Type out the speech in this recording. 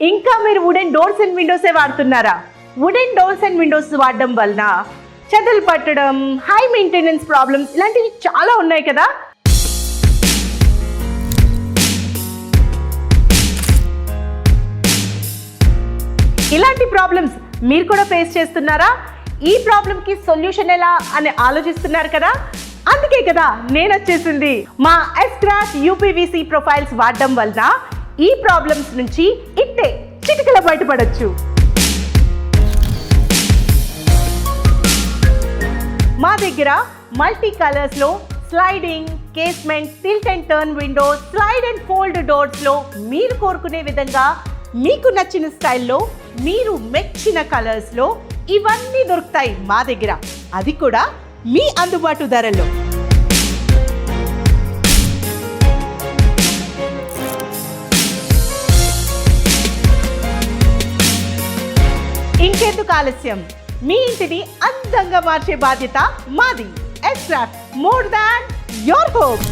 ఇంకా మీరు wooden doors and విండోసే వాడుతున్నారా? వుడెన్ డోర్స్ అండ్ విండోస్ వాడడం వలన చెదలు పట్టడం, హై మెయింటెనెన్స్ ప్రాబ్లమ్స్ ఇలాంటివి చాలా ఉన్నాయి కదా. ఇలాంటి ప్రాబ్లమ్స్ మీరు కూడా ఫేస్ చేస్తున్నారా? ఈ ప్రాబ్లంకి సొల్యూషన్ ఎలా అని ఆలోచిస్తున్నారు కదా. అందుకే కదా నేను వచ్చేసింది. మా ఎస్క్రాఫ్ట్ యూపీవీసీ ప్రొఫైల్స్ వాడడం వలన ఈ ప్రాబ్లమ్స్ నుంచి ఇట్టే చిటికలో బయటపడొచ్చు. మా దగ్గర మల్టీ కలర్స్లో sliding, casement, tilt and turn window, slide and fold డోర్స్లో మీరు కోరుకునే విధంగా మీకు నచ్చిన స్టైల్లో మీరు మెచ్చిన కలర్స్లో ఇవన్నీ దొరుకుతాయి మా దగ్గర. అది కూడా మీ అందుబాటు ధరల్లో. ఇంకెందుకు ఆలస్యం, మీ ఇంటిని అందంగా మార్చే బాధ్యత మాది. ఎస్క్రాఫ్ట్, మోర్ దాన్ యోర్ హోమ్.